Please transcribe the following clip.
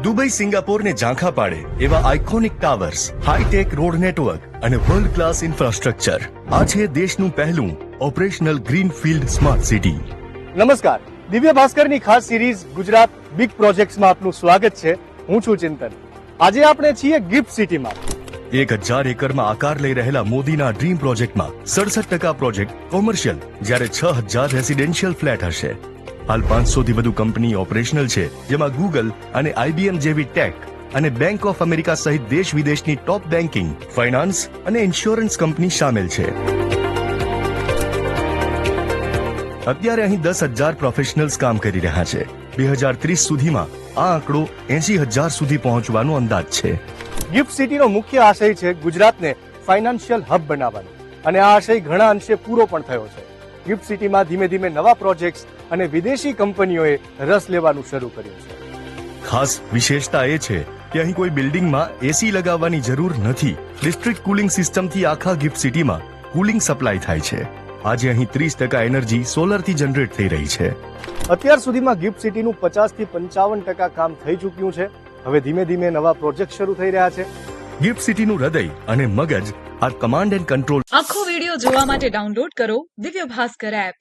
Dubai સિંગાપોરને ઝાંખા પાડે એવા iconic towers, hi tech road network અને વર્લ્ડ ક્લાસ ઇન્ફ્રાસ્ટ્રક્ચર. આ છે દેશનું પહેલું ઓપરેશનલ ગ્રીનફિલ્ડ સ્માર્ટ સિટી. નમસ્કાર, દિવ્ય ભાસ્કરની ખાસ સિરીઝ ગુજરાત બિગ પ્રોજેક્ટ્સમાં આપનું સ્વાગત છે. હું છું ચિંતન. આજે આપણે છીએ ગિફ્ટ સિટીમાં. 1000 એકરમાં આકાર લઈ રહેલા મોદીના ડ્રીમ પ્રોજેક્ટમાં 67% પ્રોજેક્ટ કોમર્શિયલ, જ્યારે 6000 રેસિડેન્શિયલ ફ્લેટ હશે. હાલ 500 થી વધુ કંપની ઓપરેશનલ છે, જેમાં ગૂગલ અને IBM જેવી ટેક અને બેંક ઓફ અમેરિકા સહિત દેશ વિદેશની ટોપ બેન્કિંગ, ફાઇનાન્સ અને ઇન્સ્યોરન્સ કંપની સામેલ છે. અત્યારે અહીં 10,000 પ્રોફેશનલ્સ કામ કરી રહ્યા છે. 2030 સુધીમાં આ આંકડો 80,000 સુધી પહોંચવાનો અંદાજ છે. ગિફ્ટ સિટીનો મુખ્ય આશય છે ગુજરાતને ફાઇનાન્શિયલ હબ બનાવવાનો, અને આ આશય ઘણા અંશે પૂરો પણ થયો છે. ગિફ્ટ સિટીમાં ધીમે ધીમે નવા પ્રોજેક્ટ્સ અને વિદેશી કંપનીઓએ રસ લેવાનું શરૂ કર્યું છે. ખાસ વિશેષતા એ છે કે અહીં કોઈ બિલ્ડિંગમાં એસી લગાવવાની જરૂર નથી. ડિસ્ટ્રિક્ટ કુલિંગ સિસ્ટમથી આખા ગિફ્ટ સિટીમાં કુલિંગ સપ્લાય થાય છે. આજે અહીં 30% એનર્જી સોલરથી જનરેટ થઈ રહી છે. અત્યાર સુધીમાં ગિફ્ટ સિટીનું 50 થી 55% કામ થઈ ચૂક્યું છે. હવે ધીમે ધીમે નવા પ્રોજેક્ટ શરૂ થઈ રહ્યા છે. ગિફ્ટ સિટીનું હૃદય અને મગજ આ કમાન્ડ એન્ડ કંટ્રોલ. આખો વિડિયો જોવા માટે ડાઉનલોડ કરો દિવ્ય ભાસ્કર એપ.